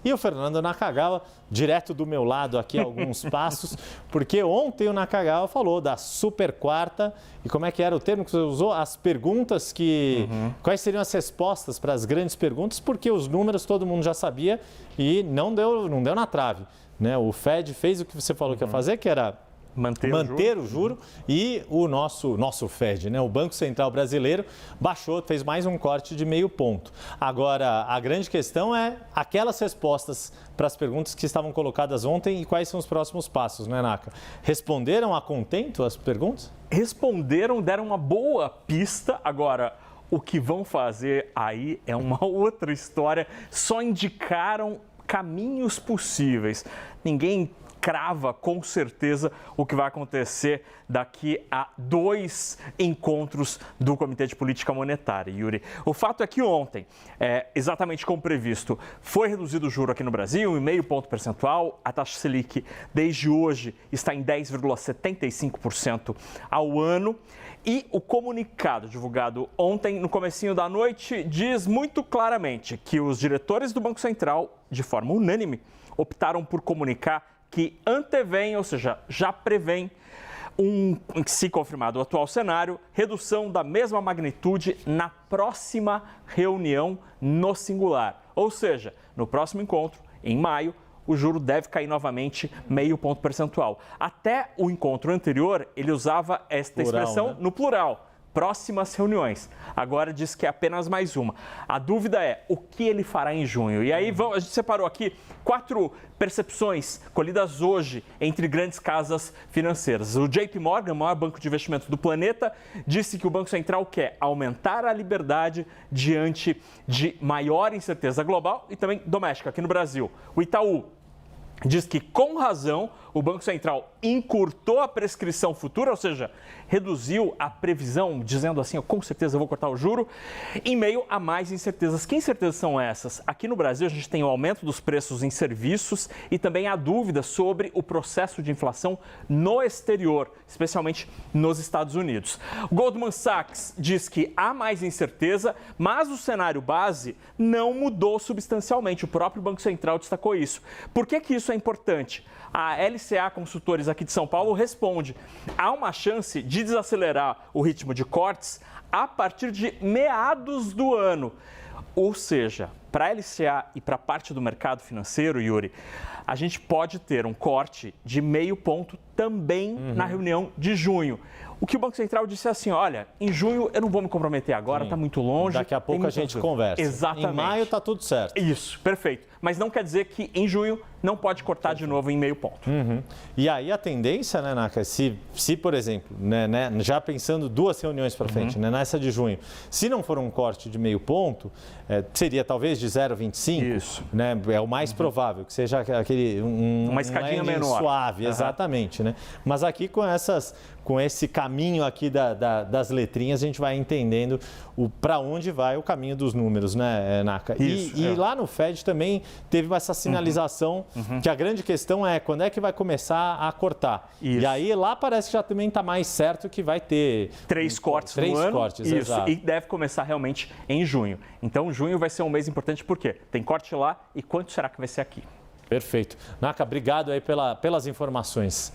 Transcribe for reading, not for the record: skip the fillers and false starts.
E o Fernando Nakagawa, direto do meu lado aqui a alguns passos, porque ontem o Nakagawa falou da super quarta. E como é que era o termo que você usou? As perguntas que... Quais seriam as respostas para as grandes perguntas? Porque os números todo mundo já sabia e não deu na trave, né? O Fed fez o que você falou que ia fazer, que era manter o juro, e o nosso Fed, né? O Banco Central Brasileiro baixou, fez mais um corte de 0,5 ponto. Agora, a grande questão é aquelas respostas para as perguntas que estavam colocadas ontem e quais são os próximos passos, né, Naka? Responderam a contento as perguntas? Responderam, deram uma boa pista. Agora, o que vão fazer aí é uma outra história. Só indicaram caminhos possíveis. Ninguém crava com certeza o que vai acontecer daqui a 2 encontros do Comitê de Política Monetária, Yuri. O fato é que ontem, exatamente como previsto, foi reduzido o juro aqui no Brasil em 0,5 ponto percentual. A taxa Selic, desde hoje, está em 10,75% ao ano. E o comunicado divulgado ontem, no comecinho da noite, diz muito claramente que os diretores do Banco Central, de forma unânime, optaram por comunicar que antevém, ou seja, já prevém, se confirmado o atual cenário, redução da mesma magnitude na próxima reunião no singular. Ou seja, no próximo encontro, em maio, o juro deve cair novamente 0,5 ponto percentual. Até o encontro anterior, ele usava esta expressão, né, no plural. Próximas reuniões. Agora diz que é apenas mais uma. A dúvida é o que ele fará em junho. E aí a gente separou aqui 4 percepções colhidas hoje entre grandes casas financeiras. O JP Morgan, o maior banco de investimento do planeta, disse que o Banco Central quer aumentar a liberdade diante de maior incerteza global e também doméstica aqui no Brasil. O Itaú diz que, com razão, o Banco Central encurtou a prescrição futura, ou seja, reduziu a previsão, dizendo assim, com certeza eu vou cortar o juro, em meio a mais incertezas. Que incertezas são essas? Aqui no Brasil, a gente tem o aumento dos preços em serviços e também a dúvida sobre o processo de inflação no exterior, especialmente nos Estados Unidos. O Goldman Sachs diz que há mais incerteza, mas o cenário base não mudou substancialmente. O próprio Banco Central destacou isso. Por que isso é importante? A LCA Consultores aqui de São Paulo responde: há uma chance de desacelerar o ritmo de cortes a partir de meados do ano. Ou seja, para a LCA e para a parte do mercado financeiro, Yuri, a gente pode ter um corte de 0,5 ponto também na reunião de junho. O que o Banco Central disse é assim, olha, em junho eu não vou me comprometer agora, está muito longe. Daqui a pouco a gente conversa. Exatamente. Em maio está tudo certo. Isso, perfeito. Mas não quer dizer que em junho não pode cortar de novo em 0,5 ponto. E aí a tendência, né, Naka, se por exemplo, né, já pensando 2 reuniões para frente, né, nessa de junho, se não for um corte de 0,5 ponto, seria talvez de 0,25. Isso. Né, é o mais provável, que seja aquele uma escadinha menor. Suave, exatamente. Né? Mas aqui com esse caminho aqui das letrinhas, a gente vai entendendo para onde vai o caminho dos números, né, Naka? E lá no Fed também teve essa sinalização que a grande questão é quando é que vai começar a cortar. Isso. E aí lá parece que já também está mais certo que vai ter 3 cortes no ano. 3 cortes, isso. Exato. E deve começar realmente em junho. Então, junho vai ser um mês importante porque tem corte lá e quanto será que vai ser aqui? Perfeito. Naka, obrigado aí pelas informações.